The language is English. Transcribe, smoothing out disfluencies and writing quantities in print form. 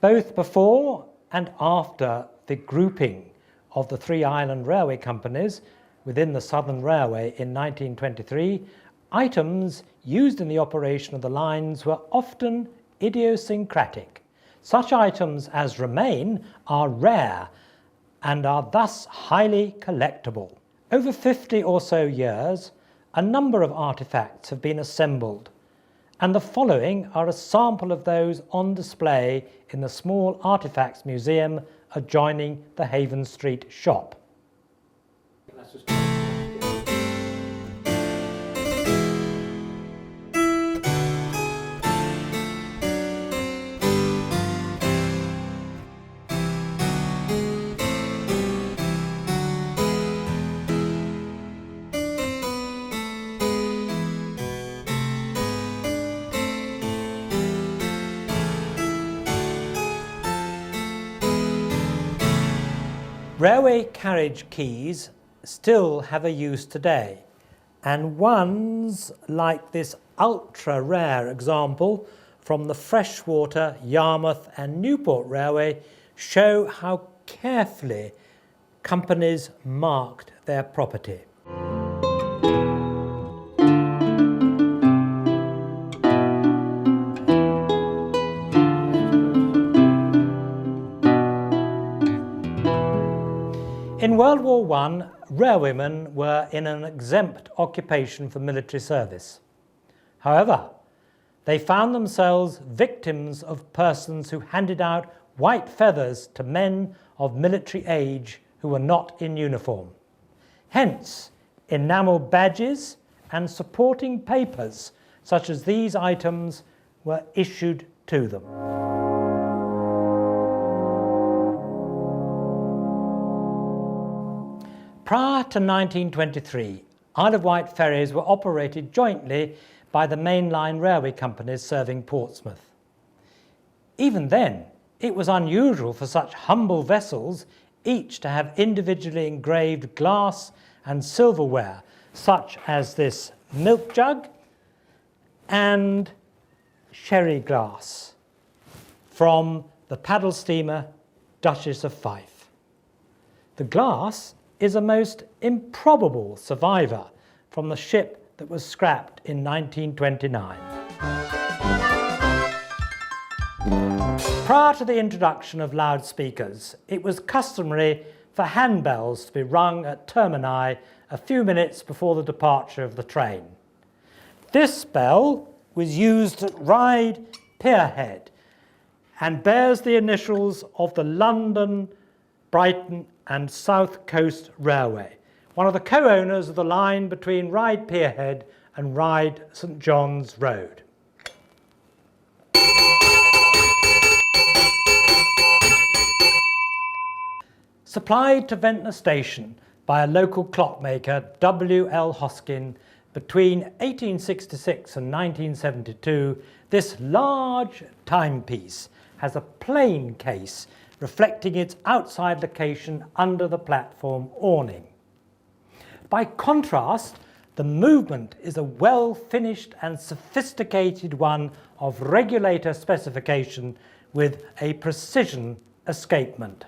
Both before and after the grouping of the three island railway companies within the Southern Railway in 1923, items used in the operation of the lines were often idiosyncratic. Such items as remain are rare and are thus highly collectible. Over 50 or so years, a number of artifacts have been assembled, and the following are a sample of those on display in the Small Artifacts Museum adjoining the Haven Street shop. Railway carriage keys still have a use today, and ones like this ultra-rare example from the Freshwater, Yarmouth and Newport Railway show how carefully companies marked their property. In World War I, railwaymen were in an exempt occupation for military service. However, they found themselves victims of persons who handed out white feathers to men of military age who were not in uniform. Hence, enamel badges and supporting papers such as these items were issued to them. Prior to 1923, Isle of Wight ferries were operated jointly by the mainline railway companies serving Portsmouth. Even then, it was unusual for such humble vessels each to have individually engraved glass and silverware, such as this milk jug and sherry glass from the paddle steamer Duchess of Fife. The glass is a most improbable survivor from the ship that was scrapped in 1929. Prior to the introduction of loudspeakers, it was customary for handbells to be rung at termini a few minutes before the departure of the train. This bell was used at Ryde Pierhead and bears the initials of the London, Brighton and South Coast Railway, one of the co-owners of the line between Ryde Pierhead and Ryde St John's Road. Supplied to Ventnor Station by a local clockmaker, W.L. Hoskin, between 1866 and 1972, this large timepiece has a plain case reflecting its outside location under the platform awning. By contrast, the movement is a well-finished and sophisticated one of regulator specification with a precision escapement.